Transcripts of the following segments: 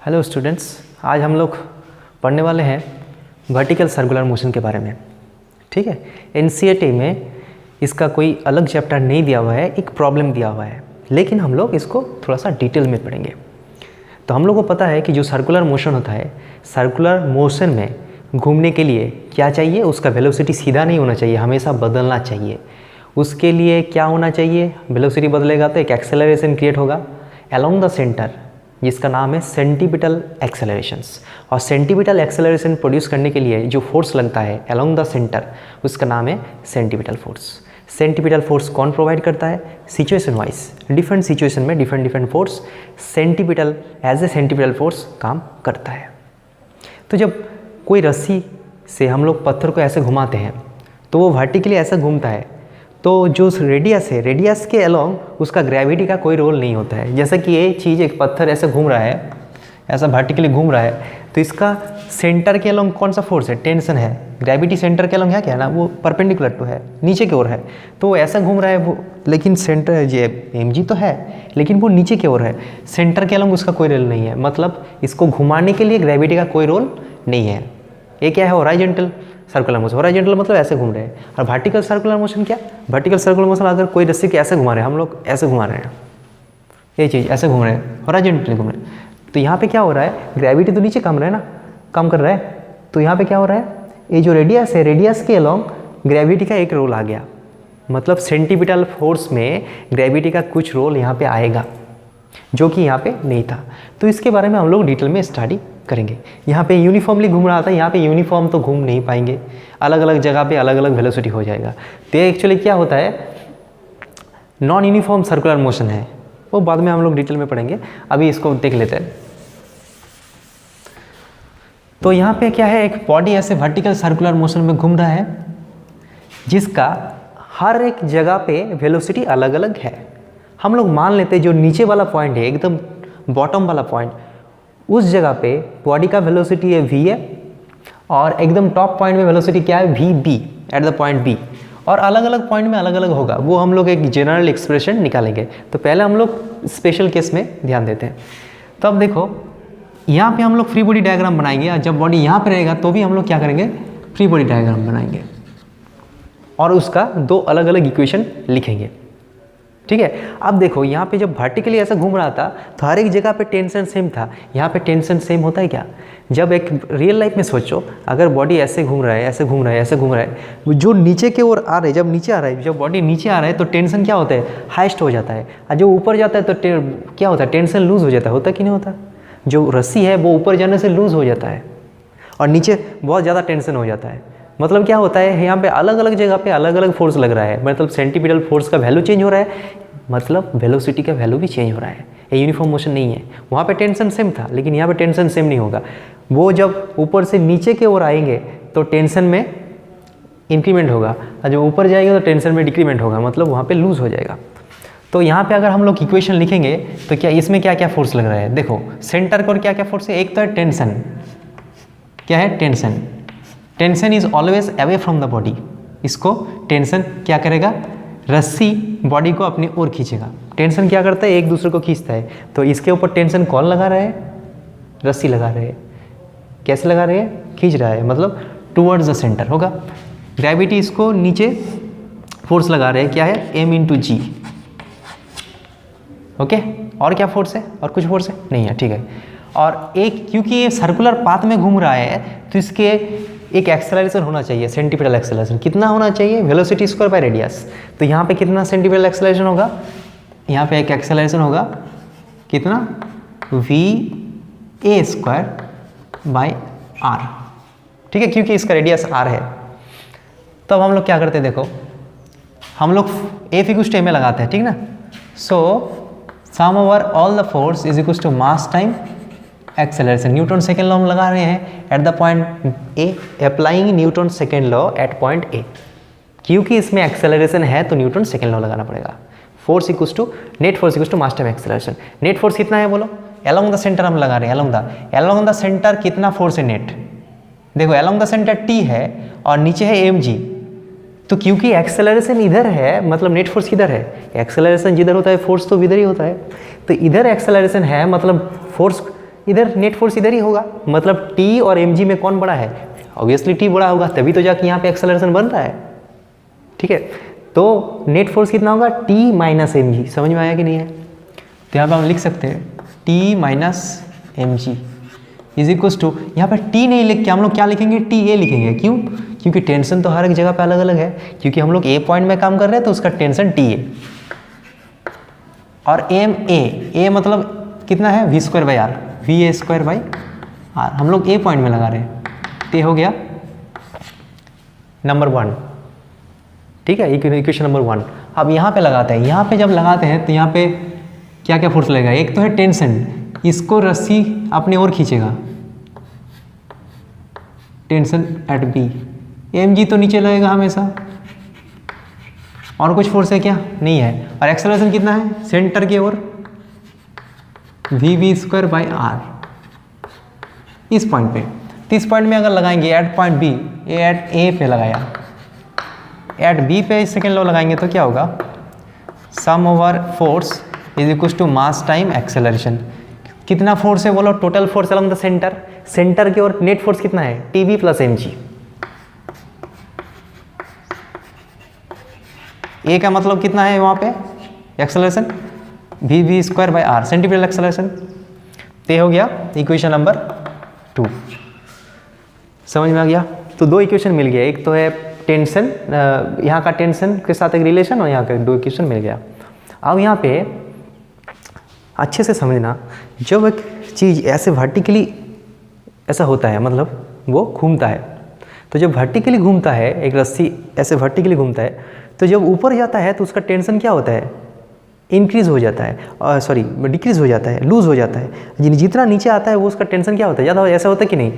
Hello students, आज हम लोग पढ़ने वाले हैं वर्टिकल सर्कुलर मोशन के बारे में। ठीक है, एनसीईआरटी में इसका कोई अलग चैप्टर नहीं दिया हुआ है, एक प्रॉब्लम दिया हुआ है, लेकिन हम लोग इसको थोड़ा सा डिटेल में पढ़ेंगे। तो हम लोग को पता है कि जो सर्कुलर मोशन होता है, सर्कुलर मोशन में घूमने के लिए क्या चाहिए, उसका वेलोसिटी सीधा नहीं होना चाहिए, हमेशा बदलना चाहिए। उसके लिए क्या होना चाहिए, वेलोसिटी बदलेगा तो एक एक्सेलरेशन क्रिएट होगा अलोंग द सेंटर, जिसका नाम है सेंटीपिटल एक्सेलरेशंस। और सेंटीपिटल एक्सेलरेशन प्रोड्यूस करने के लिए जो फोर्स लगता है अलोंग द सेंटर, उसका नाम है सेंटीपिटल फोर्स। सेंटीपिटल फोर्स कौन प्रोवाइड करता है? सिचुएशन वाइज, डिफरेंट सिचुएशन में different force centripetal as a centripetal force काम करता है। तो जब कोई रस्सी से हम लोग पत्थर को ऐसे घुमाते हैं तो वो वर्टिकली ऐसा घूमता है, तो जो रेडियस है, रेडियस के अलोंग उसका ग्रेविटी का कोई रोल नहीं होता है। जैसे कि ये चीज़, एक पत्थर ऐसे घूम रहा है, ऐसा वर्टिकली घूम रहा है, तो इसका सेंटर के अलोंग कौन सा फोर्स है? टेंशन है। ग्रेविटी सेंटर के अलोंग है क्या ना, वो परपेंडिकुलर टू है, नीचे की ओर है, तो वो ऐसा घूम रहा है वो, लेकिन सेंटर ये mg तो है, लेकिन वो नीचे की ओर है, सेंटर के अलोंग उसका कोई रोल नहीं है। मतलब इसको घुमाने के लिए ग्रेविटी का कोई रोल नहीं है। ये क्या है? Horizontal circular motion. हॉराइजॉन्टल मतलब ऐसे घूम रहे हैं। और वर्टिकल सर्कुलर मोशन क्या? वर्टिकल सर्कुलर मोशन अगर कोई रस्सी के ऐसे घुमा रहे हैं, हम लोग ऐसे घुमा रहे हैं, ये चीज़ ऐसे घूम रहे हैं, हॉराइजॉन्टली घूम रहे हैं, तो यहाँ पे क्या हो रहा है? ग्रेविटी तो नीचे कम रहा है ना, कम कर रहा है, तो यहाँ पे क्या हो रहा है? ये जो रेडियस है, रेडियस के अलोंग ग्रेविटी का एक रोल आ गया। मतलब सेंटीपिटल फोर्स में ग्रेविटी का कुछ रोल यहाँ पे आएगा, जो कि यहाँ पे नहीं था। तो इसके बारे में हम लोग डिटेल में स्टडी करेंगे। यहाँ पे यूनिफॉर्मली घूम रहा था, यहाँ पे यूनिफॉर्म तो घूम नहीं पाएंगे, अलग अलग जगह पे अलग अलग वेलोसिटी हो जाएगा। तो ये एक्चुअली क्या होता है? नॉन यूनिफॉर्म सर्कुलर मोशन है, वो बाद में हम लोग डिटेल में पढ़ेंगे, अभी इसको देख लेते हैं। तो यहाँ पे क्या है? एक बॉडी ऐसे वर्टिकल सर्कुलर मोशन में घूम रहा है, जिसका हर एक जगह पे वेलोसिटी अलग अलग है। हम लोग मान लेते हैं जो नीचे वाला पॉइंट है, एकदम बॉटम वाला पॉइंट, उस जगह पे बॉडी का वेलोसिटी है v है, और एकदम टॉप पॉइंट में वेलोसिटी क्या है? vb eight the point b। और अलग अलग पॉइंट में अलग अलग होगा, वो हम लोग एक जनरल एक्सप्रेशन निकालेंगे। तो पहले हम लोग स्पेशल केस में ध्यान देते हैं। तो अब देखो, यहाँ पे हम लोग फ्री बॉडी डायग्राम बनाएंगे, और जब बॉडी यहाँ पे रहेगा तो भी हम लोग क्या करेंगे? फ्री बॉडी डायग्राम बनाएंगे, और उसका दो अलग अलग इक्वेशन लिखेंगे। ठीक है, अब देखो यहाँ पे जब वर्टिकली ऐसा घूम रहा था तो हर एक जगह पे टेंशन सेम था। यहाँ पे टेंशन सेम होता है क्या? जब एक रियल लाइफ में सोचो, अगर बॉडी ऐसे घूम रहा है, ऐसे घूम रहा है, ऐसे घूम रहा है, जो नीचे की ओर आ रहे, जब नीचे आ रहा है, जब बॉडी नीचे आ रहा है तो टेंशन क्या होता है? हाइस्ट हो जाता है। और जो ऊपर जाता है तो क्या होता है? टेंशन लूज हो जाता है। होता कि नहीं होता? जो रस्सी है वो ऊपर जाने से लूज हो जाता है, और नीचे बहुत ज़्यादा टेंशन हो जाता है। मतलब क्या होता है? यहाँ पे अलग अलग जगह पे अलग अलग फोर्स लग रहा है, मतलब सेंटीपिटल फोर्स का वैल्यू चेंज हो रहा है, मतलब वेलोसिटी का वैल्यू भी चेंज हो रहा है। ये यूनिफॉर्म मोशन नहीं है। वहाँ पे टेंशन सेम था, लेकिन यहाँ पे टेंशन सेम नहीं होगा। वो जब ऊपर से नीचे की ओर आएंगे तो टेंशन में इंक्रीमेंट होगा, और जब ऊपर जाएगा तो टेंशन में डिक्रीमेंट होगा, मतलब वहाँ पे लूज हो जाएगा। तो यहाँ पे अगर हम लोग इक्वेशन लिखेंगे तो क्या इसमें क्या क्या फोर्स लग रहा है? देखो, सेंटर को क्या क्या फोर्स है? एक तो है टेंशन। क्या है? Tension. Tension is always away from the body. इसको टेंशन क्या करेगा? रस्सी बॉडी को अपनी ओर खींचेगा। टेंशन क्या करता है? एक दूसरे को खींचता है। तो इसके ऊपर टेंशन कौन लगा रहा है? रस्सी लगा रहे हैं। कैसे लगा रहे हैं? खींच रहा है, मतलब टूवर्ड्स द सेंटर होगा। ग्रेविटी इसको नीचे फोर्स लगा रहे हैं, क्या है? m/g। ओके, और क्या फोर्स है? और कुछ फोर्स है? नहीं है। ठीक है, और एक, क्योंकि ये सर्कुलर पाथ में घूम रहा है तो इसके एक एक्सेलरेशन होना चाहिए, सेंटीपिटल एक्सेलरेशन। कितना होना चाहिए? Velocity square by radius. तो यहाँ पे कितना सेंटीपिटल एक्सेलरेशन होगा? यहाँ पे एक एक्सेलरेशन होगा, कितना? va square by r। ठीक है, क्योंकि इसका रेडियस r है। तो अब हम लोग क्या करते हैं? देखो, हम लोग F इक्वल्स टू ma लगाते हैं, ठीक ना? So sum over all the force is equals to mass time acceleration. Newton second law हम लगा रहे हैं at the point A, applying Newton second law at point A. क्योंकि इसमें एक्सेलरेशन है तो न्यूटन सेकेंड लॉ लगाना पड़ेगा। Force equals to net force equals to mass time acceleration. Net force कितना है बोलो? अलोंग द सेंटर हम लगा रहे हैं, अलोंग द सेंटर कितना फोर्स है नेट? देखो, अलोंग द सेंटर t है और नीचे है mg। तो क्योंकि एक्सेलरेशन इधर है, मतलब नेट फोर्स किधर है? एक्सेलरेशन जिधर होता है फोर्स तो इधर ही होता है। तो इधर एक्सेलरेशन है, मतलब फोर्स इधर नेट फोर्स इधर ही होगा, मतलब टी और mg में कौन बड़ा है? ऑब्वियसली टी बड़ा होगा, तभी तो जाके यहाँ पे एक्सेलरेशन बन रहा है। ठीक है, तो नेट फोर्स कितना होगा? T minus mg। समझ में आया कि नहीं है? तो यहाँ पे हम लिख सकते हैं T minus mg is equal to, यहाँ पर टी नहीं लिख के हम लोग क्या लिखेंगे? टी ए लिखेंगे। क्यों? क्योंकि टेंशन तो हर एक जगह पे अलग अलग है, क्योंकि हम लोग ए पॉइंट में काम कर रहे हैं तो उसका टेंशन टी ए, और एम ए मतलब कितना है? V square by R, V A square by R, हम लोग ए पॉइंट में लगा रहे हैं। तो हो गया नंबर 1। ठीक है, इक्वेशन नंबर 1। अब यहाँ पे लगाते हैं, यहाँ पे जब लगाते हैं तो यहाँ पे क्या क्या फोर्स लगेगा? एक तो है टेंशन, इसको रस्सी अपने ओर खींचेगा, टेंशन एट बी। mg तो नीचे लगेगा हमेशा, और कुछ फोर्स है क्या? नहीं है। और एक्सेलरेशन कितना है? सेंटर की ओर, v we square by r, इस पॉइंट पे। तो इस पॉइंट में अगर लगाएंगे at point B, at A पे लगाया, एट बी पे सेकेंड लॉ लगाएंगे तो क्या होगा? Sum over force is equal to mass time acceleration. कितना फोर्स है बोलो? Total force along the centre, centre की ओर नेट फोर्स कितना है? T B plus M G. A का मतलब कितना है वहाँ पे? Acceleration V we square by R, centimetre acceleration. ते हो गया इक्वेशन नंबर 2। समझ में आ गया? तो 2 इक्वेशन मिल गया, एक तो है टेंशन, यहाँ का टेंशन के साथ एक रिलेशन, और यहाँ का 2 इक्वेशन मिल गया। अब यहाँ पे अच्छे से समझना, जब एक चीज़ ऐसे वर्टिकली ऐसा होता है, मतलब वो घूमता है, तो जब वर्टिकली घूमता है, एक रस्सी ऐसे वर्टिकली घूमता है, तो जब ऊपर जाता है तो उसका टेंशन क्या होता है? इंक्रीज़ हो जाता है, सॉरी डिक्रीज़ हो जाता है, लूज़ हो जाता है। जितना नीचे आता है वो उसका टेंशन क्या होता है? ज़्यादा। ऐसा होता है कि नहीं?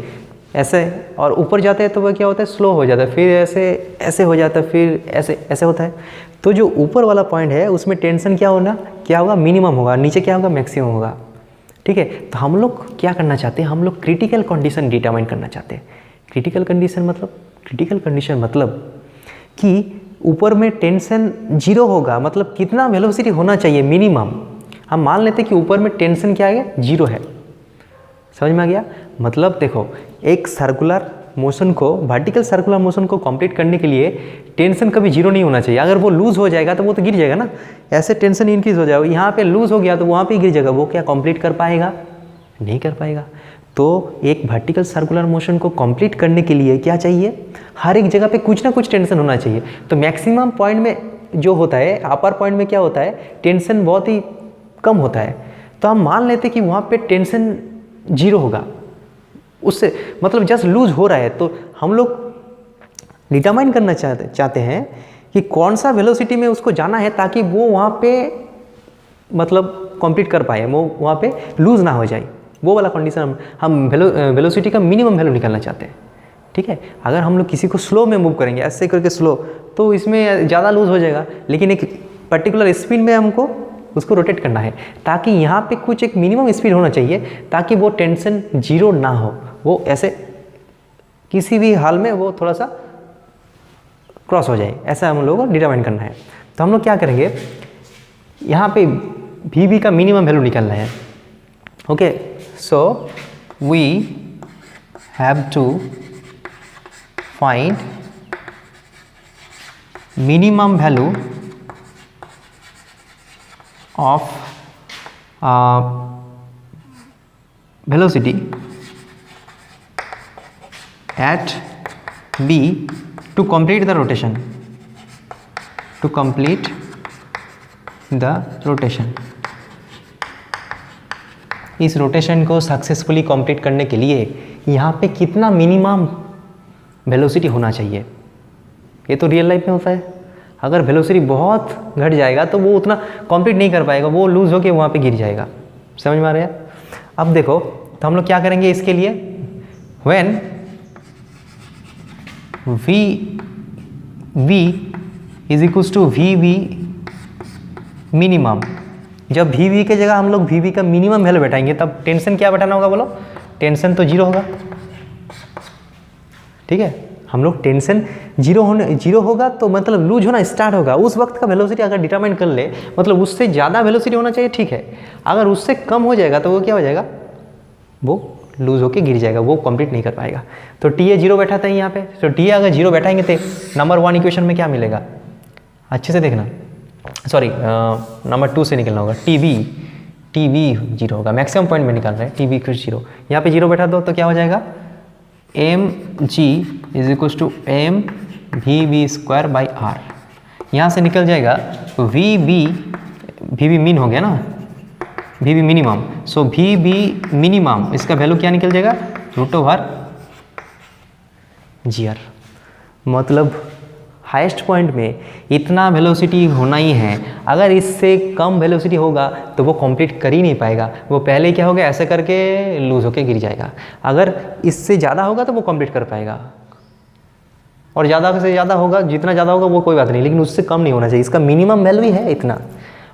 ऐसे। और ऊपर जाता है तो वह क्या होता है? स्लो हो जाता है, फिर ऐसे ऐसे हो जाता है, फिर ऐसे ऐसे होता है। तो जो ऊपर वाला पॉइंट है उसमें टेंशन क्या होगा? मिनिमम होगा, नीचे क्या होगा? मैक्सिमम होगा। ठीक है, तो हम लोग क्या करना चाहते हैं? हम लोग क्रिटिकल कंडीशन डिटरमाइन करना चाहते हैं। क्रिटिकल कंडीशन मतलब कि ऊपर में टेंशन 0 होगा, मतलब कितना वेलोसिटी होना चाहिए मिनिमम। हम मान लेते हैं कि ऊपर में टेंशन क्या है? 0 है। समझ में आ गया? मतलब देखो, एक सर्कुलर मोशन को, वर्टिकल सर्कुलर मोशन को कंप्लीट करने के लिए टेंशन कभी 0 नहीं होना चाहिए। अगर वो लूज़ हो जाएगा तो वो तो गिर जाएगा ना, ऐसे टेंशन इंक्रीज हो जाएगा, यहाँ पे लूज़ हो गया तो वहाँ पे गिर जाएगा, वो क्या कंप्लीट कर पाएगा? नहीं कर पाएगा। तो एक वर्टिकल सर्कुलर मोशन को कंप्लीट करने के लिए क्या चाहिए? हर एक जगह पे कुछ ना कुछ टेंशन होना चाहिए। तो मैक्सिमम पॉइंट में जो होता है, अपर पॉइंट में क्या होता है? टेंशन बहुत ही कम होता है। तो हम मान लेते कि वहाँ पे टेंशन 0 होगा, उससे मतलब जस्ट लूज हो रहा है। तो हम लोग डिटरमाइन करना चाहते हैं कि कौन सा वेलोसिटी में उसको जाना है ताकि वो वहाँ पे मतलब कंप्लीट कर पाए, वो वहाँ पे लूज़ ना हो जाए। वो वाला कंडीशन हम वेलोसिटी का मिनिमम वैल्यू निकालना चाहते हैं। ठीक है, अगर हम लोग किसी को स्लो में मूव करेंगे, ऐसे करके स्लो, तो इसमें ज़्यादा लूज़ हो जाएगा। लेकिन एक पर्टिकुलर स्पीड में हमको उसको रोटेट करना है, ताकि यहाँ पे कुछ एक मिनिमम स्पीड होना चाहिए ताकि वो टेंशन 0 ना हो, वो ऐसे किसी भी हाल में वो थोड़ा सा क्रॉस हो जाए, ऐसा हम लोगों को डिटरमाइन करना है। तो हम लोग क्या करेंगे, यहाँ पे वी का मिनिमम वैल्यू निकालना है। Okay, so we have to find minimum value of velocity at B to complete the rotation, इस रोटेशन को सक्सेसफुली कंप्लीट करने के लिए यहाँ पे कितना मिनिमम वेलोसिटी होना चाहिए? ये तो रियल लाइफ में होता है। अगर वेलोसिटी बहुत घट जाएगा तो वो उतना कंप्लीट नहीं कर पाएगा, वो लूज़ होके वहाँ पे गिर जाएगा। समझ में आ रहा है? अब देखो, तो हम लोग क्या करेंगे इसके लिए, when V is equals to V minimum, जब वी के जगह हम लोग वी का मिनिमम वैल्यू बैठाएंगे तब टेंशन क्या बैठाना होगा बोलो? टेंशन तो 0 होगा। ठीक है, हम लोग टेंशन 0 होगा तो मतलब लूज होना स्टार्ट होगा। उस वक्त का वेलोसिटी अगर डिटरमाइन कर ले, मतलब उससे ज़्यादा वेलोसिटी होना चाहिए, ठीक है। अगर उससे कम हो जाएगा तो वो क्या हो जाएगा? वो लूज़ होके गिर जाएगा, वो कंप्लीट नहीं कर पाएगा। तो टी ए 0 बैठा था यहाँ पे, तो टी ए अगर 0 बैठाएंगे तो नंबर 1 इक्वेशन में क्या मिलेगा, अच्छे से देखना, सॉरी नंबर 2 से निकलना होगा, टी बी 0 होगा, मैक्सिमम पॉइंट में निकाल रहे हैं, टी बी इक्वल 0, यहाँ पे 0 बैठा दो तो क्या हो जाएगा, M G is equal to M V B square by R, यहाँ से निकल जाएगा तो वी बी मीन हो गया ना, V B minimum, so V B minimum इसका वैल्यू क्या निकल जाएगा, √GR। मतलब हाईएस्ट पॉइंट में इतना वेलोसिटी होना ही है, अगर इससे कम वेलोसिटी होगा तो वो कंप्लीट कर ही नहीं पाएगा, वो पहले क्या होगा ऐसे करके लूज होके गिर जाएगा, अगर इससे ज़्यादा होगा तो वो कंप्लीट कर पाएगा, और ज़्यादा से ज़्यादा होगा, जितना ज़्यादा होगा वो कोई बात नहीं, लेकिन उससे कम नहीं होना चाहिए, इसका मिनिमम वैल्यू ही है इतना।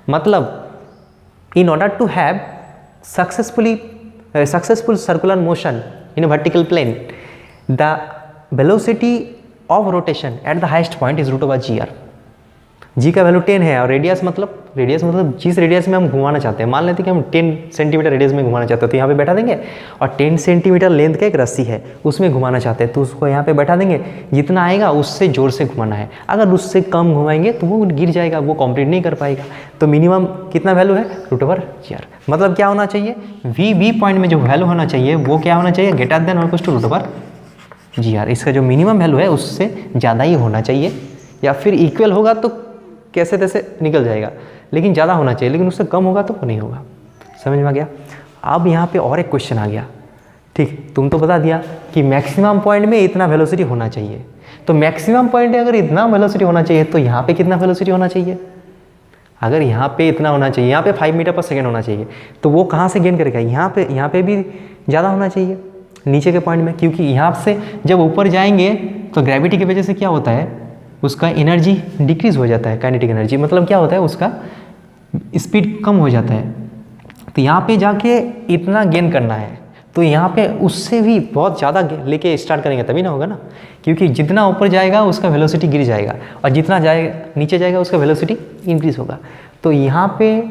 मतलब in order to have successful circular motion in a vertical plane, the velocity of rotation at the highest point is √GR। जी का वैल्यू 10 है और रेडियस मतलब जिस रेडियस में हम घुमाना चाहते हैं, मान लेते हैं कि हम 10 सेंटीमीटर रेडियस में घुमाना चाहते हैं तो यहाँ पे बैठा देंगे, और 10 सेंटीमीटर लेंथ का एक रस्सी है उसमें घुमाना चाहते हैं तो उसको यहाँ पे बैठा देंगे, जितना आएगा उससे जोर से घुमाना है, अगर उससे कम घुमाएंगे तो वो गिर जाएगा, वो कंप्लीट नहीं कर पाएगा। तो मिनिमम कितना वैल्यू है, √GR। मतलब क्या होना चाहिए, वी बी पॉइंट में जो वैल्यू होना चाहिए वो क्या होना चाहिए, ग्रेटर देन और इक्वल टू √GR। इसका जो मिनिमम वैल्यू है उससे ज़्यादा ही होना चाहिए, या फिर इक्वल होगा तो कैसे तैसे निकल जाएगा, लेकिन ज़्यादा होना चाहिए, लेकिन उससे कम होगा तो नहीं होगा। समझ में आ गया। अब यहाँ पे और एक क्वेश्चन आ गया, ठीक, तुम तो बता दिया कि मैक्सिमम पॉइंट में इतना वेलोसिटी होना चाहिए, तो मैक्सिमम पॉइंट में अगर इतना वेलोसिटी होना चाहिए तो यहाँ पे कितना वेलोसिटी होना चाहिए, अगर यहाँ पे इतना होना चाहिए, यहाँ पे 5 मीटर पर सेकेंड होना चाहिए, तो वो कहाँ से गेन करेगा, यहाँ पे भी ज़्यादा होना चाहिए नीचे के पॉइंट में, क्योंकि यहाँ से जब ऊपर जाएंगे तो ग्रेविटी की वजह से क्या होता है, उसका एनर्जी डिक्रीज हो जाता है, काइनेटिक एनर्जी, मतलब क्या होता है उसका स्पीड कम हो जाता है। तो यहाँ पे जाके इतना गेन करना है, तो यहाँ पे उससे भी बहुत ज़्यादा लेके स्टार्ट करेंगे तभी ना होगा ना, क्योंकि जितना ऊपर जाएगा उसका वेलोसिटी गिर जाएगा, और जितना जाएगा नीचे जाएगा उसका वेलोसिटी इंक्रीज होगा। तो यहाँ पे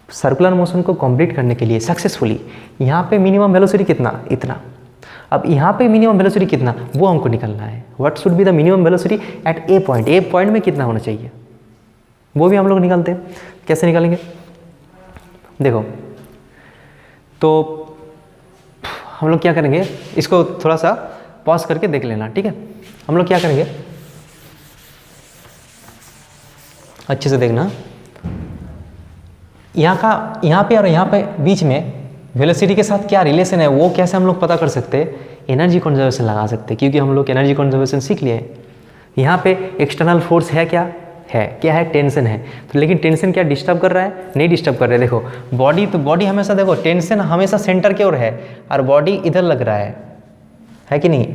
सर्कुलर मोशन को कंप्लीट करने के लिए सक्सेसफुली यहाँ पे मिनिमम वेलोसिटी कितना, इतना। अब यहाँ पे मिनिमम वेलोसिटी कितना वो हमको निकलना है, what should be the minimum velocity at A point, A point में कितना होना चाहिए वो भी हम लोग निकालते हैं। कैसे निकालेंगे, देखो, तो हम लोग क्या करेंगे, इसको थोड़ा सा पॉज करके देख लेना, ठीक है। हम लोग क्या करेंगे, अच्छे से देखना, यहाँ पे और यहाँ पे बीच में वेलोसिटी के साथ क्या रिलेशन है वो कैसे हम लोग पता कर सकते हैं, एनर्जी कंजर्वेशन लगा सकते हैं, क्योंकि हम लोग एनर्जी कंजर्वेशन सीख लिए हैं। यहाँ पे एक्सटर्नल फोर्स है, क्या है, टेंशन है, तो लेकिन टेंशन क्या डिस्टर्ब कर रहा है, नहीं डिस्टर्ब कर रहा है। देखो बॉडी, तो बॉडी हमेशा, देखो टेंशन हमेशा सेंटर की ओर है और बॉडी इधर लग रहा है कि नहीं,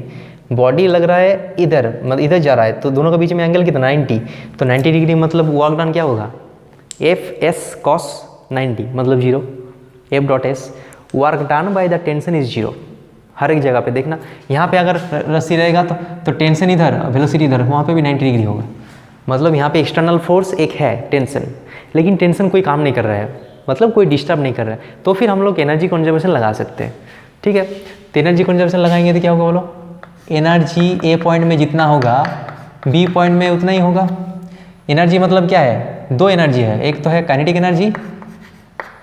बॉडी लग रहा है इधर, मतलब इधर जा रहा है, तो दोनों के बीच में एंगल कितना, 90, तो 90 डिग्री, मतलब वर्क डन क्या होगा, F(s cos 90) मतलब 0, F.s work done by the tension is 0। हर एक जगह पे देखना, यहाँ पे अगर रस्सी रहेगा तो टेंशन इधर, वेलोसिटी इधर, वहाँ पे भी 90 डिग्री होगा। मतलब यहाँ पे एक्सटर्नल फोर्स एक है टेंशन, लेकिन टेंशन कोई काम नहीं कर रहा है, मतलब कोई डिस्टर्ब नहीं कर रहा है, तो फिर हम लोग एनर्जी कंजर्वेशन लगा सकते हैं, ठीक है। तो एनर्जी कंजर्वेशन लगाएंगे तो क्या होगा बोलो, एनर्जी ए पॉइंट में जितना होगा बी पॉइंट में उतना ही होगा। एनर्जी मतलब क्या है, दो एनर्जी है, एक तो है kinetic energy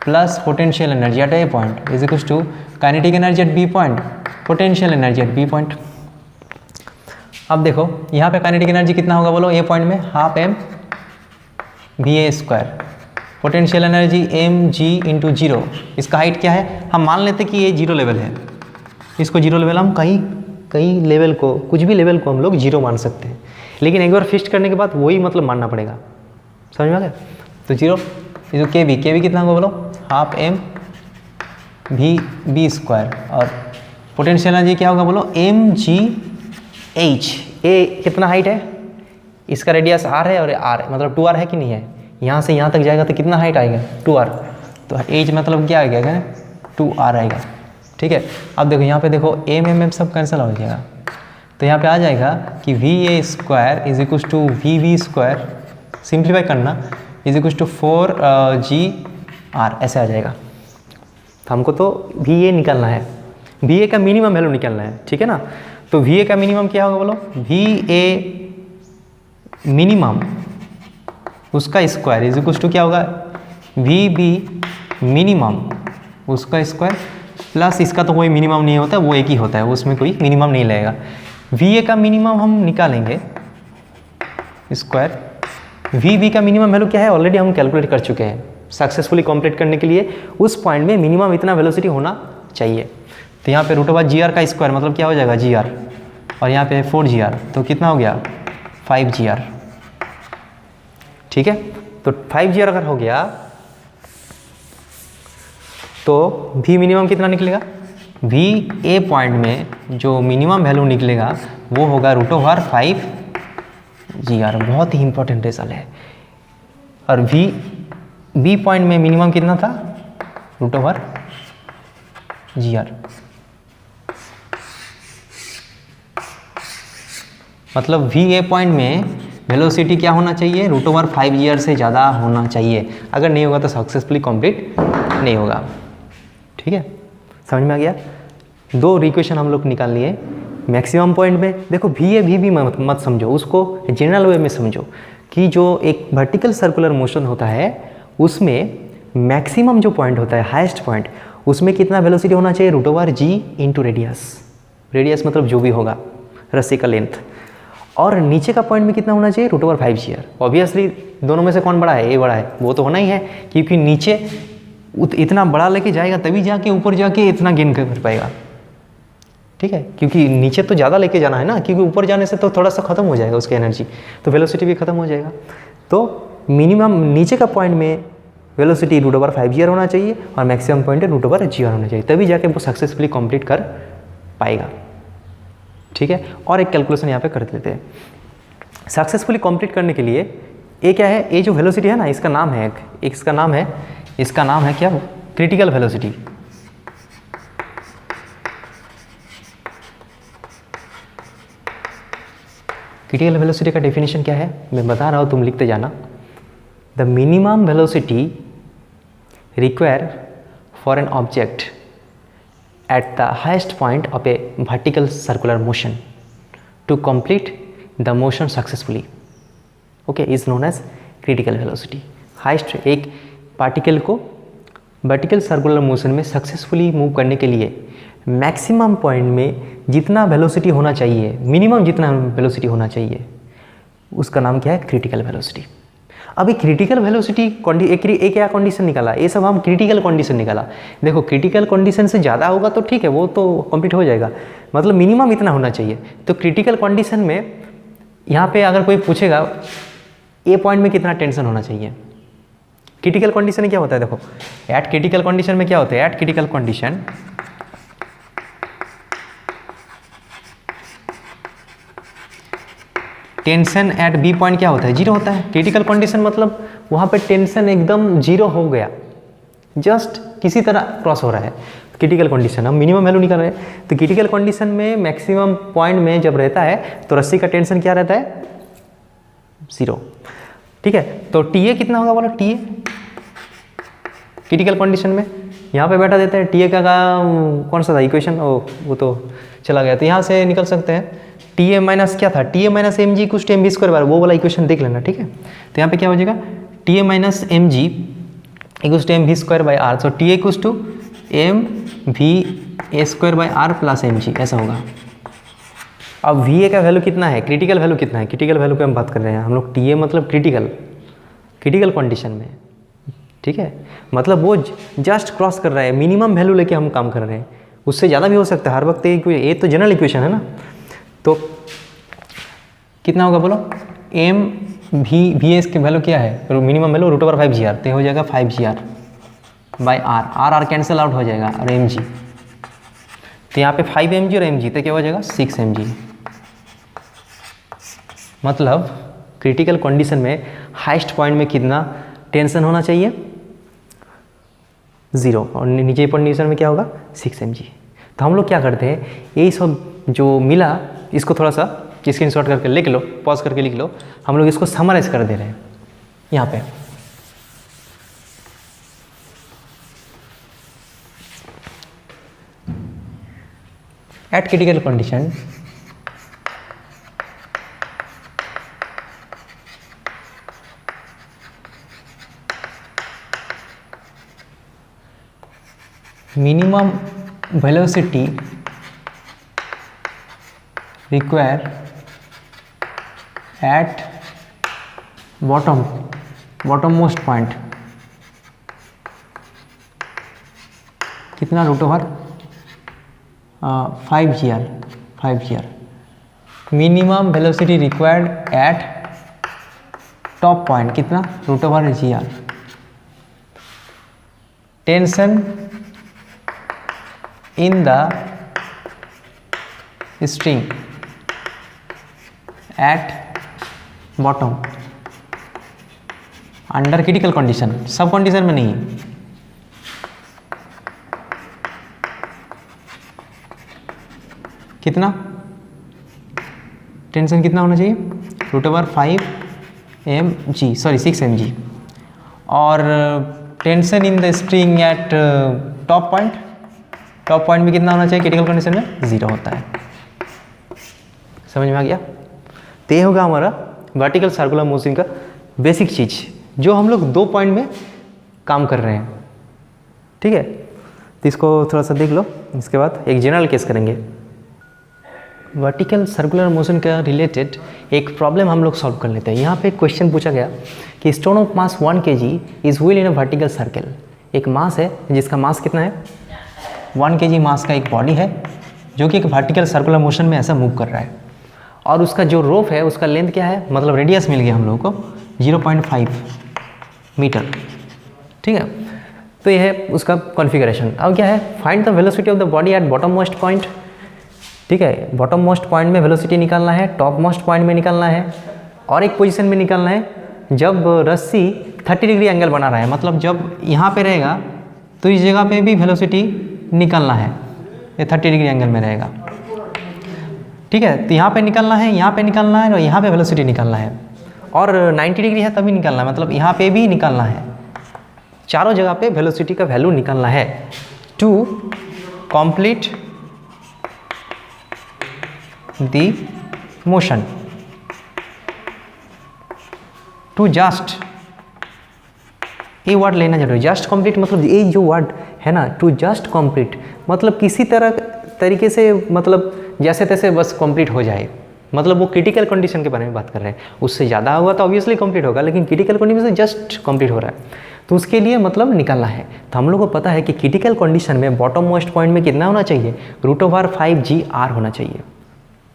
plus potential energy at A point is equal to kinetic energy at B point, potential energy at B point. अब देखो यहाँ पे काइनेटिक एनर्जी कितना होगा बोलो, ए पॉइंट में half M V A square, potential energy M G into 0। इसका height क्या है, हम मान लेते कि ये 0 लेवल है, इसको 0 लेवल हम कई लेवल को, कुछ भी लेवल को हम लोग 0 मान सकते हैं, लेकिन एक बार फिक्स करने के बाद वही मतलब मानना पड़ेगा। समझ में आ गया। तो 0 जो के बी कितना होगा बोलो, half M V B square, और पोटेंशियल एनर्जी क्या होगा बोलो, एम जी एच। ए कितना हाइट है, इसका रेडियस आर है और आर है, मतलब 2r है कि नहीं है, यहाँ से यहाँ तक जाएगा तो कितना हाइट आएगा 2r, तो एच मतलब क्या आएगा 2r आएगा, ठीक है। अब देखो यहाँ पे देखो एम सब कैंसिल हो जाएगा, तो यहाँ पे आ जाएगा कि v A square is equal to v we square, simplify करना, is equal to 4 g r, ऐसे आ जाएगा। तो हमको तो वी ए निकालना है, वी ए का मिनिमम वैल्यू निकालना है, ठीक है ना। तो वी ए का मिनिमम क्या होगा बोलो, वी ए मिनिमम उसका स्क्वायर इज इक्वल टू क्या होगा, वी बी मिनिमम उसका स्क्वायर प्लस इसका तो कोई मिनिमम नहीं होता, वो एक ही होता है, उसमें कोई मिनिमम नहीं लगेगा। वी ए का मिनिमम हम निकालेंगे स्क्वायर, वी बी का मिनिमम वैल्यू क्या है ऑलरेडी हम कैलकुलेट कर चुके हैं। सक्सेसफुली कंप्लीट करने के लिए उस पॉइंट में मिनिमम इतना वेलोसिटी होना चाहिए। तो यहाँ पे रूट ओवर जी आर का स्क्वायर मतलब क्या हो जाएगा जी आर, और यहाँ पे 4 जी आर, तो कितना हो गया 5 जी आर, ठीक है। तो 5 जी आर अगर हो गया तो भी मिनिमम कितना निकलेगा, वी ए पॉइंट में जो मिनिमम वैल्यू निकलेगा वो होगा रूट ओवर 5 जी आर, बहुत ही इंपॉर्टेंट रिजल्ट है। और वी बी पॉइंट में मिनिमम कितना था, रूट ओवर जी आर, मतलब वी ए पॉइंट में वेलोसिटी क्या होना चाहिए, रूट ओवर 5 जी आर से ज़्यादा होना चाहिए। अगर नहीं होगा तो सक्सेसफुली कंप्लीट नहीं होगा, ठीक है। समझ में आ गया। 2 इक्वेशन हम लोग निकाल लिए। मैक्सिमम पॉइंट में देखो वी ए भी मत समझो, उसको जनरल वे में समझो कि जो एक वर्टिकल सर्कुलर मोशन होता है उसमें मैक्सिमम जो पॉइंट होता है, हाईएस्ट पॉइंट, उसमें कितना वेलोसिटी होना चाहिए, रूट ओवर जी इंटू रेडियस। रेडियस मतलब जो भी होगा रस्सी का लेंथ, और नीचे का पॉइंट में कितना होना चाहिए, रूट ओवर 5 जी आर। ऑब्वियसली दोनों में से कौन बड़ा है, ए बड़ा है, वो तो होना ही है, क्योंकि नीचे इतना बड़ा लेके जाएगा तभी जाके ऊपर जाके इतना गेन कर पाएगा, ठीक है। क्योंकि नीचे तो ज़्यादा लेके जाना है ना, क्योंकि ऊपर जाने से तो थोड़ा सा खत्म हो जाएगा उसकी एनर्जी, तो वेलोसिटी भी खत्म हो जाएगा। तो मिनिमम नीचे का पॉइंट में वेलोसिटी रूट ओवर 5 जी आर होना चाहिए और maximum point root over G R होना चाहिए, तभी जाके वो सक्सेसफुली कंप्लीट कर पाएगा, ठीक है। और एक कैलकुलेशन यहाँ पे कर लेते हैं। सक्सेसफुली कंप्लीट करने के लिए ये क्या है, ये जो वेलोसिटी है ना, इसका नाम है इसका नाम है क्या, क्रिटिकल वेलोसिटी। क्रिटिकल वेलोसिटी का डेफिनेशन क्या है मैं बता रहा हूँ, तुम लिखते जाना। The minimum velocity require for an object at the highest point of a vertical circular motion to complete the motion successfully, okay, is known as critical velocity. Highest एक पार्टिकल को वर्टिकल सर्कुलर मोशन में successfully move करने के लिए maximum point में जितना velocity होना चाहिए, मिनिमम जितना वेलोसिटी होना चाहिए, उसका नाम क्या है, क्रिटिकल वेलोसिटी। अभी क्रिटिकल वेलोसिटी एक क्या कंडीशन निकाला, ये सब हम क्रिटिकल कंडीशन निकाला। देखो क्रिटिकल कंडीशन से ज़्यादा होगा तो ठीक है, वो तो कंप्लीट हो जाएगा, मतलब मिनिमम इतना होना चाहिए। तो क्रिटिकल कंडीशन में यहाँ पे अगर कोई पूछेगा ए पॉइंट में कितना टेंशन होना चाहिए, क्रिटिकल कंडीशन क्या होता है, देखो एट क्रिटिकल कंडीशन में क्या होता है, at critical condition tension at B point क्या होता है, 0 होता है। क्रिटिकल कंडीशन मतलब वहाँ पे टेंशन एकदम 0 हो गया, जस्ट किसी तरह क्रॉस हो रहा है, क्रिटिकल कंडीशन। हम मिनिमम वैल्यू निकाल रहे हैं, तो क्रिटिकल कंडीशन में मैक्सिमम पॉइंट में जब रहता है तो रस्सी का टेंशन क्या रहता है, 0, ठीक है। तो टी ए कितना होगा बोलो, टी ए क्रिटिकल कंडीशन में यहाँ पे बैठा देते हैं, टी ए का कौन सा था इक्वेशन, वो तो चला गया, तो यहाँ से निकल सकते हैं। टी ए माइनस क्या था, T A minus M G कुछ एम बी स्क्वायर बार, वो वाला इक्वेशन देख लेना, ठीक है। तो यहाँ पे क्या हो जाएगा, T A minus M G equals to M V square by R, so T A equals to M V A square by R plus M G, ऐसा होगा। अब वी ए का वैल्यू कितना है, क्रिटिकल वैल्यू कितना है, critical value पे हम बात कर रहे हैं हम लोग। टी ए मतलब क्रिटिकल कंडीशन में, ठीक है, मतलब वो जस्ट क्रॉस कर रहा है, मिनिमम वैल्यू लेके हम काम कर रहे हैं, उससे ज़्यादा भी हो सकता है हर वक्त। ये तो जनरल इक्वेशन है ना, तो कितना होगा बोलो, एम वी एस की वैल्यू क्या है, मिनिमम वैल्यू रूट ओवर 5 जी आर, तो हो जाएगा 5 जी r by r, r cancel out हो जाएगा, और एम जी, तो यहाँ पे 5 एम जी और एम जी, तो क्या हो जाएगा 6 एम जी। मतलब क्रिटिकल कंडीशन में हाइस्ट पॉइंट में कितना टेंशन होना चाहिए, 0, और नीचे कंडीशन में क्या होगा 6 एम जी। तो हम लोग क्या करते हैं, यही सब जो मिला इसको थोड़ा सा स्क्रीनशॉट करके लिख लो, पॉज करके लिख लो, हम लोग इसको समराइज कर दे रहे हैं यहाँ पे। Eight critical condition minimum velocity required at bottommost point कितना √5 5 g minimum velocity required at top point कितना √g tension in the string at bottom under critical condition, सब कंडीशन में नहीं। कितना टेंशन कितना होना चाहिए √5 mg, सॉरी 6 mg, और tension in the string eight top point में कितना होना चाहिए क्रिटिकल कंडीशन में 0 होता है। समझ में आ गया? तो ये होगा हमारा वर्टिकल सर्कुलर मोशन का बेसिक चीज़ जो हम लोग 2 पॉइंट में काम कर रहे हैं। ठीक है, तो इसको थोड़ा सा देख लो, इसके बाद एक जनरल केस करेंगे। वर्टिकल सर्कुलर मोशन का रिलेटेड एक प्रॉब्लम हम लोग सॉल्व कर लेते हैं। यहाँ पे एक क्वेश्चन पूछा गया कि stone of mass 1 kg is wheel in a vertical circle. एक मास है जिसका मास कितना है 1 kg मास का एक बॉडी है जो कि एक वर्टिकल सर्कुलर मोशन में ऐसा मूव कर रहा है, और उसका जो रोप है उसका लेंथ क्या है, मतलब रेडियस मिल गया हम लोगों को 0.5 मीटर। ठीक है, तो ये है उसका कॉन्फ़िगरेशन। अब क्या है, find the velocity of the body at bottom most point. ठीक है, बॉटम मोस्ट पॉइंट में वेलोसिटी निकालना है, टॉप मोस्ट पॉइंट में निकालना है, और एक पोजीशन में निकालना है जब रस्सी 30 डिग्री एंगल बना रहा है, मतलब जब यहाँ पे रहेगा तो इस जगह पे भी वेलोसिटी निकालना है, ये 30 डिग्री एंगल में रहेगा। ठीक है, तो यहाँ पे निकालना है, यहाँ पे निकालना है, और यहाँ पे वेलोसिटी निकालना है, और 90 डिग्री है तभी निकालना है, मतलब यहाँ पे भी निकालना है। चारों जगह पे वेलोसिटी का वैल्यू निकालना है to complete the motion. To just, ये वर्ड लेना जरूरी। जस्ट कंप्लीट मतलब ये जो वर्ड है ना, टू जस्ट कंप्लीट मतलब किसी तरीके से, मतलब जैसे तैसे बस कंप्लीट हो जाए, मतलब वो क्रिटिकल कंडीशन के बारे में बात कर रहे हैं। उससे ज़्यादा होगा तो ऑब्वियसली कंप्लीट होगा, लेकिन क्रिटिकल कंडीशन से जस्ट कंप्लीट हो रहा है तो उसके लिए मतलब निकालना है। तो हम लोग को पता है कि क्रिटिकल कंडीशन में बॉटम मोस्ट पॉइंट में कितना होना चाहिए √5 होना चाहिए।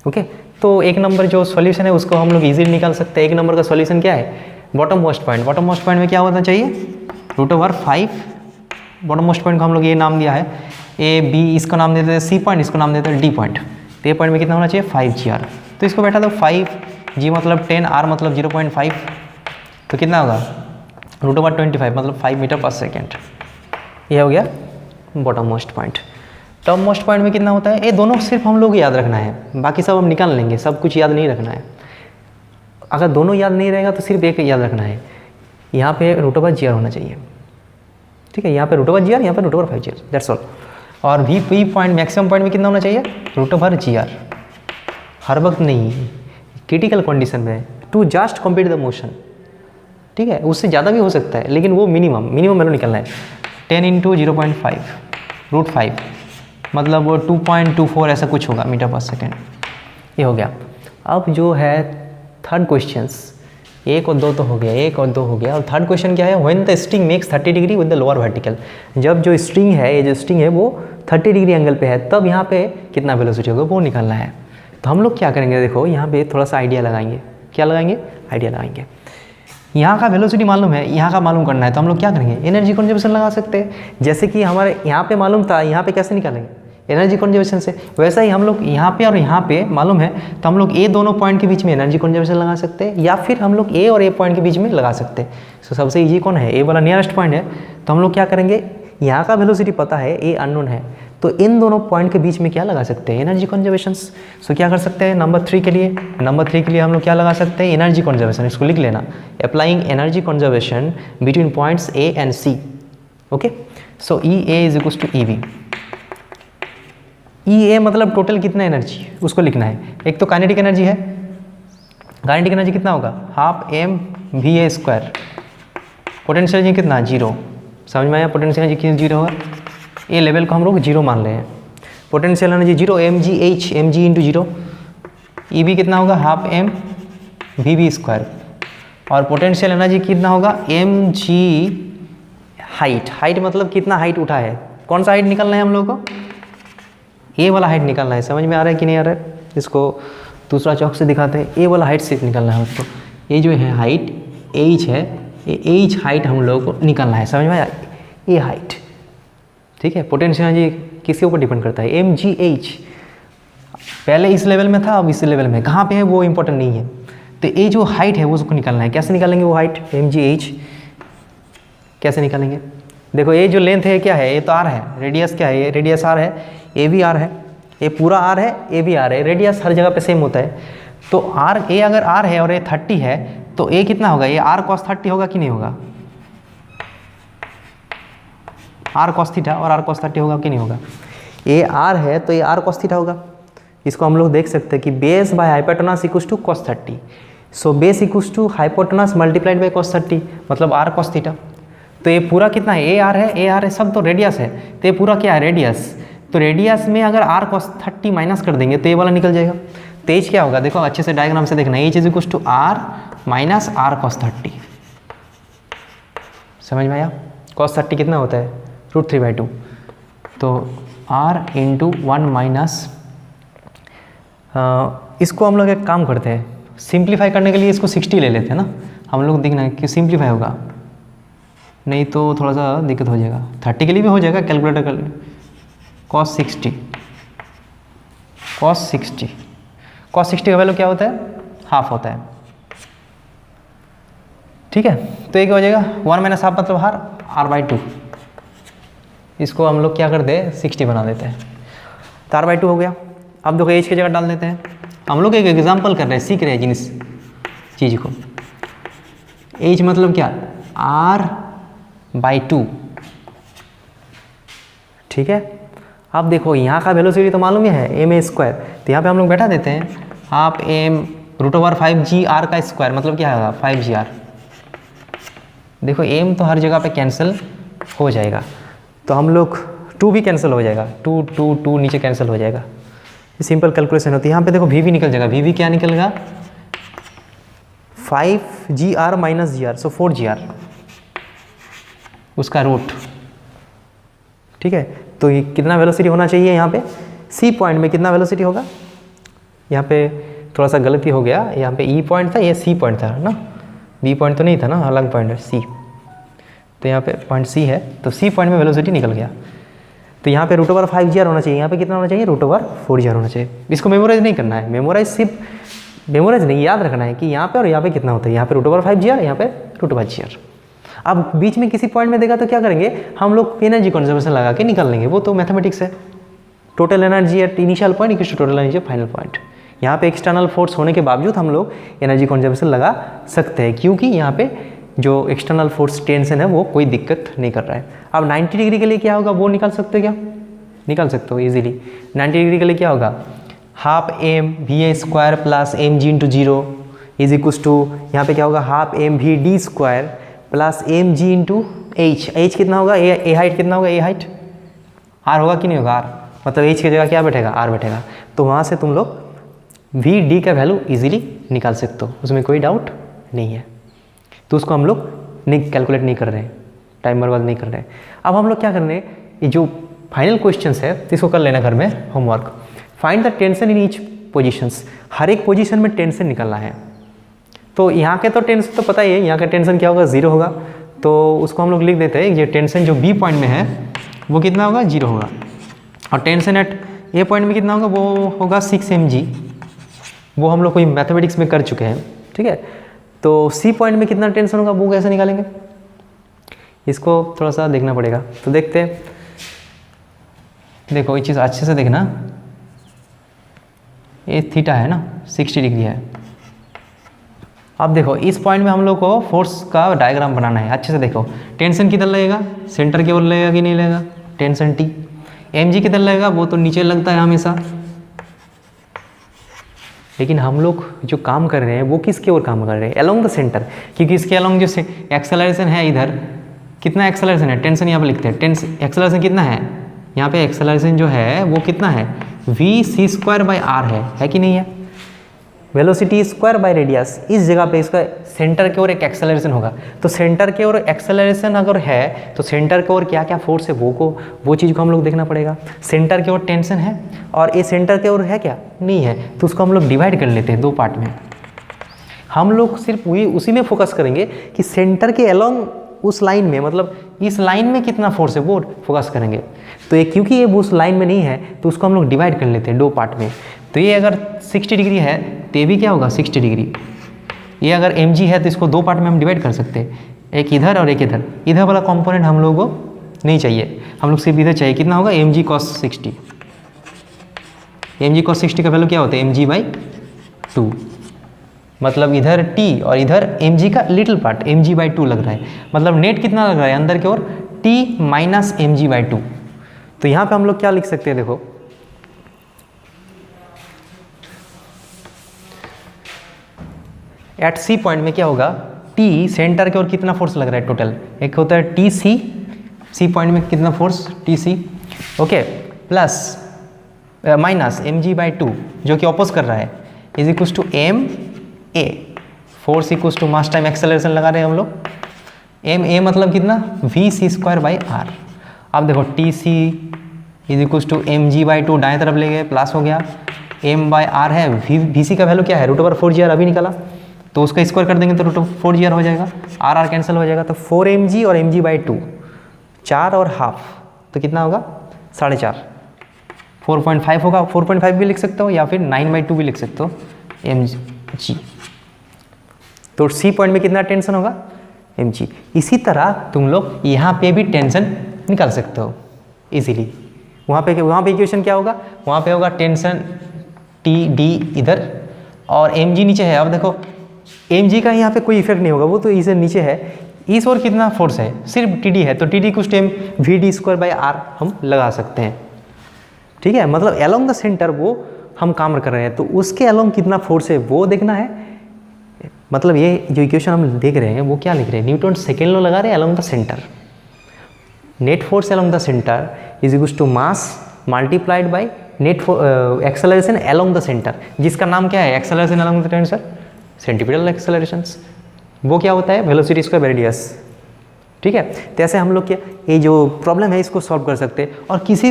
ओके, तो एक नंबर जो सॉल्यूशन है उसको हम लोग इजीली निकाल सकते हैं। एक नंबर का सॉल्यूशन क्या है, bottom most point. Bottom most point में क्या होना चाहिए √5। बॉटम मोस्ट पॉइंट को हम लोग ये नाम दिया है A B, इसको नाम देते हैं C पॉइंट, इसको नाम देते हैं D पॉइंट। तो ये पॉइंट में कितना होना चाहिए 5 g। तो इसको बैठा दो 5 g मतलब 10, r मतलब 0.5, तो कितना होगा √25 मतलब 5 मीटर पर सेकेंड। ये हो गया bottom most point. Top most point में कितना होता है, ये दोनों सिर्फ हम लोग याद रखना है, बाकी सब हम निकाल लेंगे, सब कुछ याद नहीं रखना है। अगर दोनों याद नहीं रहेगा तो सिर्फ एक याद रखना है, यहाँ पे √5 होना चाहिए। ठीक है, यहाँ पे √5 यहाँ पे √5 दैट्स ऑल। और भी पॉइंट मैक्सिमम पॉइंट में कितना होना चाहिए √5 हर वक्त नहीं, क्रिटिकल कंडीशन में to just complete the motion. ठीक है, उससे ज़्यादा भी हो सकता है, लेकिन वो मिनिमम वैल्यू निकलना है। 10 × 0.5 √5 मतलब वो 2.24 ऐसा कुछ होगा मीटर पर सेकेंड। ये हो गया। अब जो है थर्ड क्वेश्चंस, 1 और 2 तो हो गया, 1 और 2 हो गया। और थर्ड क्वेश्चन क्या है, when the string makes 30 degree with the lower vertical. जब जो स्ट्रिंग है, ये जो स्ट्रिंग है वो 30 डिग्री एंगल पे है, तब यहाँ पे कितना वेलोसिटी होगा वो निकालना है। तो हम लोग क्या करेंगे, देखो यहाँ पे थोड़ा सा आइडिया लगाएंगे। क्या लगाएंगे, आइडिया लगाएंगे। यहाँ का वेलोसिटी मालूम है, यहाँ का मालूम करना है, तो हम लोग क्या करेंगे, एनर्जी कंजर्वेशन लगा सकते हैं। जैसे कि हमारे यहाँ पे मालूम था, यहाँ पे कैसे निकालेंगे, एनर्जी कंजर्वेशन से। वैसा ही हम लोग यहाँ पे और यहाँ पे मालूम है, तो हम लोग ए दोनों पॉइंट के बीच में एनर्जी कंजर्वेशन लगा सकते हैं, या फिर हम लोग ए और ए पॉइंट के बीच में लगा सकते हैं। तो सबसे ईजी कौन है, ए वाला नियरेस्ट पॉइंट है। तो हम लोग क्या करेंगे, यहाँ का वेलोसिटी पता है, ए अननोन है, तो इन दोनों पॉइंट के बीच में क्या लगा सकते हैं, एनर्जी कंजर्वेशन। सो क्या कर सकते हैं, नंबर 3 के लिए हम लोग क्या लगा सकते हैं, एनर्जी कंजर्वेशन। इसको लिख लेना, applying energy conservation between points A and C. Okay, so E A is equals to E B. E A मतलब टोटल कितना एनर्जी उसको लिखना है। एक तो काइनेटिक एनर्जी है, काइनेटिक एनर्जी कितना होगा half M V A square, potential energy कितना 0, समझ में आया, पोटेंशियल एनर्जी कितना 0 होगा, ए लेवल को हम लोग 0 मान रहे हैं, potential energy 0 M G H M G into 0, E B कितना होगा half M V B square, और पोटेंशियल एनर्जी कितना होगा एम जी हाइट, हाइट मतलब कितना हाइट उठा है, कौन सा हाइट निकालना है हम लोग को, ए वाला हाइट निकालना है, समझ में आ रहा है कि नहीं आ रहा है, इसको दूसरा चौक से दिखाते हैं, ए वाला हाइट से निकालना है उसको, ये जो है हाइट एच है, ये एच हाइट हम लोग को निकालना है, समझ में आया, ए हाइट, ठीक है। पोटेंशियल एनर्जी किसके ऊपर डिपेंड करता है, एम जी एच, पहले इस लेवल में था अब इस लेवल में, कहाँ पे है वो इंपॉर्टेंट नहीं है, तो ये जो हाइट है वो उसको निकालना है, कैसे निकालेंगे वो हाइट एम जी एच कैसे निकालेंगे, देखो ये जो लेंथ है क्या है, ये तो आर है, रेडियस क्या है, ये रेडियस आर है, ए भी आर है, ये पूरा आर है, ए भी आर है, रेडियस हर जगह पे सेम होता है, तो आर ए अगर आर है और ये 30 है तो ए कितना होगा, ये आर कॉस 30 होगा कि नहीं होगा, आर कॉस थीटा और आर कॉस 30 होगा कि नहीं होगा, ये आर है तो ये आर कॉस थीटा होगा, इसको हम लोग देख सकते हैं कि base by hypotenuse equals to cos 30, so base equals to hypotenuse multiplied by cos 30 मतलब आर कॉस थीटा, तो ये पूरा कितना है, ए आर है, सब तो रेडियस है, तो ये पूरा क्या है रेडियस, तो रेडियस में अगर आर कॉस 30 माइनस कर देंगे तो ये वाला निकल जाएगा, तो एच क्या होगा, देखो अच्छे से डायग्राम से देखना, H is equals to R minus R cos 30, समझ में आया, कॉस 30 कितना होता है √3/2, तो आर इंटू 1 माइनस, इसको हम लोग एक काम करते हैं, सिंप्लीफाई करने के लिए इसको 60 ले लेते हैं ना, हम लोग देखना है कि सिंप्लीफाई होगा, नहीं तो थोड़ा सा दिक्कत हो जाएगा, 30 के लिए भी हो जाएगा, कैलकुलेटर कर cos 60 का वैल्यू क्या होता है, हाफ होता है, ठीक है, तो ये क्या हो जाएगा 1 माइनस हाफ मतलब r/2, इसको हम लोग क्या करते हैं 60 बना देते हैं, तो r/2 हो गया। अब देखो एच की जगह डाल देते हैं, हम लोग एक एग्जाम्पल कर रहे हैं, सीख रहे हैं जिस चीज़ को, एच मतलब क्या r/2, ठीक है। अब देखो यहाँ का वेलोसिटी तो मालूम ही है m² तो यहाँ पे हम लोग बैठा देते हैं हाफ m √5g r का स्क्वायर मतलब क्या होगा 5gr, देखो m तो हर जगह पे कैंसिल हो जाएगा, तो हम लोग 2 भी कैंसिल हो जाएगा, 2 नीचे कैंसिल हो जाएगा, सिंपल कैलकुलेशन होती है। यहाँ पे देखो v भी निकल जाएगा, v भी क्या निकलेगा 5gr माइनस gr, सो 4gr उसका रूट, ठीक है। तो ये कितना वेलोसिटी होना चाहिए यहाँ पे, सी पॉइंट में कितना वेलोसिटी होगा, यहाँ पे थोड़ा सा गलती हो गया, यहाँ पे ई पॉइंट था, ये सी पॉइंट था ना, बी पॉइंट तो नहीं था ना, अलग पॉइंट है सी, तो यहाँ पे पॉइंट सी है, तो सी पॉइंट में वेलोसिटी निकल गया, तो यहाँ पे √5gr होना चाहिए, यहाँ पे कितना होना चाहिए √4gr होना चाहिए। इसको मेमोराइज नहीं करना है, मेमोराइज नहीं, याद रखना है कि यहाँ पे और यहाँ पे कितना होता है, यहाँ पे √5gr, यहाँ पे √5gr। अब बीच में किसी पॉइंट में देखा तो क्या करेंगे हम लोग, एनर्जी कंजर्वेशन लगा के निकाल लेंगे, वो तो मैथमेटिक्स है, total energy at initial point equals to total energy final point. यहाँ पे एक्सटर्नल फोर्स होने के बावजूद हम लोग एनर्जी कंजर्वेशन लगा सकते हैं, क्योंकि यहाँ पे जो एक्सटर्नल फोर्स टेंशन है वो कोई दिक्कत नहीं कर रहा है। अब 90 डिग्री के लिए क्या होगा वो निकाल सकते हो क्या, निकाल सकते हो ईजिली। 90 डिग्री के लिए क्या होगा, half M V A square plus M G into 0 is equals to, यहाँ पे क्या होगा half M V D square plus M G into H, H कितना होगा, ए हाइट कितना होगा, ए हाइट आर होगा कि नहीं होगा, आर मतलब एच की जगह क्या बैठेगा, आर बैठेगा, तो वहाँ से तुम लोग वी डी का वैल्यू इजीली निकाल सकते हो, उसमें कोई डाउट नहीं है। तो उसको हम लोग नहीं कैलकुलेट नहीं कर रहे हैं, टाइम बर्बाद नहीं कर रहे हैं। अब हम लोग क्या कर रहे हैं, ये जो फाइनल क्वेश्चंस है इसको कर लेना घर में homework. Find the tension in each positions, हर एक पोजीशन में टेंशन निकालना है। तो यहाँ के तो टेंशन तो पता ही है, यहाँ का टेंशन क्या होगा 0 होगा, तो उसको हम लोग लिख देते हैं ये टेंशन जो बी पॉइंट में है वो कितना होगा 0 होगा, और टेंशन एट ए पॉइंट में कितना होगा वो होगा 6 mg, वो हम लोग कोई मैथमेटिक्स में कर चुके हैं, ठीक है। तो सी पॉइंट में कितना टेंशन होगा वो कैसे निकालेंगे, इसको थोड़ा सा देखना पड़ेगा। तो देखते हैं, देखो ये चीज़ अच्छे से देखना, ये थीटा है ना 60 डिग्री है। अब देखो इस पॉइंट में हम लोग को फोर्स का डायग्राम बनाना है, अच्छे से देखो टेंशन किधर लगेगा, सेंटर की ओर लगेगा कि नहीं लगेगा, टेंशन टी, mg किधर लगेगा, वो तो नीचे लगता है हमेशा। लेकिन हम लोग जो काम कर रहे हैं वो किसके ओर काम कर रहे हैं, अलोंग द सेंटर, क्योंकि इसके अलोंग जो एक्सेलरेशन है इधर, कितना एक्सेलरेशन है, टेंशन यहाँ पे लिखते हैं, एक्सेलरेशन कितना है, यहाँ पे एक्सेलरेशन जो है वो कितना है, v c² है कि नहीं है, वेलोसिटी स्क्वायर बाय रेडियस। इस जगह पे इसका सेंटर की ओर एक एक्सेलरेशन होगा, तो सेंटर की ओर एक्सेलरेशन अगर है तो सेंटर की ओर क्या क्या फोर्स है वो चीज़ को हम लोग देखना पड़ेगा। सेंटर की ओर टेंशन है और ये सेंटर की ओर है क्या, नहीं है, तो उसको हम लोग डिवाइड कर लेते हैं दो पार्ट में। हम लोग सिर्फ उसी में फोकस करेंगे कि सेंटर के अलोंग उस लाइन में, मतलब इस लाइन में कितना फोर्स है वो फोकस करेंगे। तो ये क्योंकि ये उस लाइन में नहीं है तो उसको हम लोग डिवाइड कर लेते हैं दो पार्ट में। तो ये अगर 60 डिग्री है तो ये भी क्या होगा 60 डिग्री। ये अगर mg है तो इसको दो पार्ट में हम डिवाइड कर सकते हैं, एक इधर और एक इधर। इधर वाला कंपोनेंट हम लोगों को नहीं चाहिए, हम लोग सिर्फ इधर चाहिए। कितना होगा mg cos 60। mg cos 60 का वैल्यू क्या होता है mg/2, मतलब इधर t और इधर mg का लिटिल पार्ट mg/2 लग रहा है, मतलब नेट कितना लग रहा है अंदर की ओर t माइनस mg/2। तो यहाँ पे हम लोग क्या लिख सकते हैं, देखो एट सी पॉइंट में क्या होगा, टी सेंटर की ओर कितना फोर्स लग रहा है टोटल, एक होता है टी सी पॉइंट में कितना force T C, okay, plus minus mg/2 जो कि ऑपोज कर रहा है is equal to M A, force equal to mass time acceleration लगा रहे हैं हम लोग। एम ए मतलब कितना v c²/r। अब देखो T C is equal to mg/2 दाएं तरफ ले गए, प्लस हो गया, m/r है, वी सी का वैल्यू क्या है √4gr अभी निकाला, तो उसका स्क्वायर कर देंगे तो √4gr हो जाएगा, आर कैंसिल हो जाएगा, तो 4mg और mg/2 4 और हाफ, तो कितना होगा 4.5, 4.5 होगा, 4.5 भी लिख सकते हो या फिर 9/2 भी लिख सकते हो mg। तो सी पॉइंट में कितना टेंशन होगा mg। इसी तरह तुम लोग यहाँ पे भी टेंशन निकाल सकते हो इजीली। वहाँ पे इक्वेशन क्या होगा, वहाँ पे होगा टेंशन टी डी इधर और mg नीचे है। अब देखो mg का यहाँ पे कोई इफेक्ट नहीं होगा, वो तो इसे नीचे है, इस ओर कितना फोर्स है सिर्फ td है, तो td कुछ टाइम vd²/r हम लगा सकते हैं, ठीक है। मतलब अलोंग द सेंटर वो हम काम कर रहे हैं, तो उसके अलोंग कितना फोर्स है वो देखना है। मतलब ये जो इक्वेशन हम देख रहे हैं वो क्या लिख रहे हैं, न्यूटन सेकेंड लॉ लगा रहे हैं along the centre. Net force along the centre is equal to mass multiplied by net acceleration along the centre, जिसका नाम क्या है acceleration along the centre, centripetal accelerations. वो क्या होता है वेलोसिटी स्क्वायर बाय रेडियस, ठीक है। तो ऐसे हम लोग ये जो प्रॉब्लम है इसको सॉल्व कर सकते हैं और किसी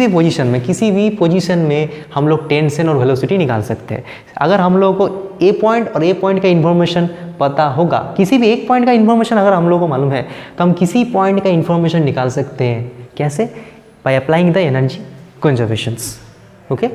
भी पोजीशन में हम लोग टेंशन और वेलोसिटी निकाल सकते हैं। अगर हम लोगों को ए पॉइंट और ए पॉइंट का इन्फॉर्मेशन पता होगा, किसी भी एक पॉइंट का इन्फॉर्मेशन अगर हम लोगों को मालूम है तो हम किसी पॉइंट का इन्फॉर्मेशन निकाल सकते हैं। कैसे? By applying the energy conservations, okay.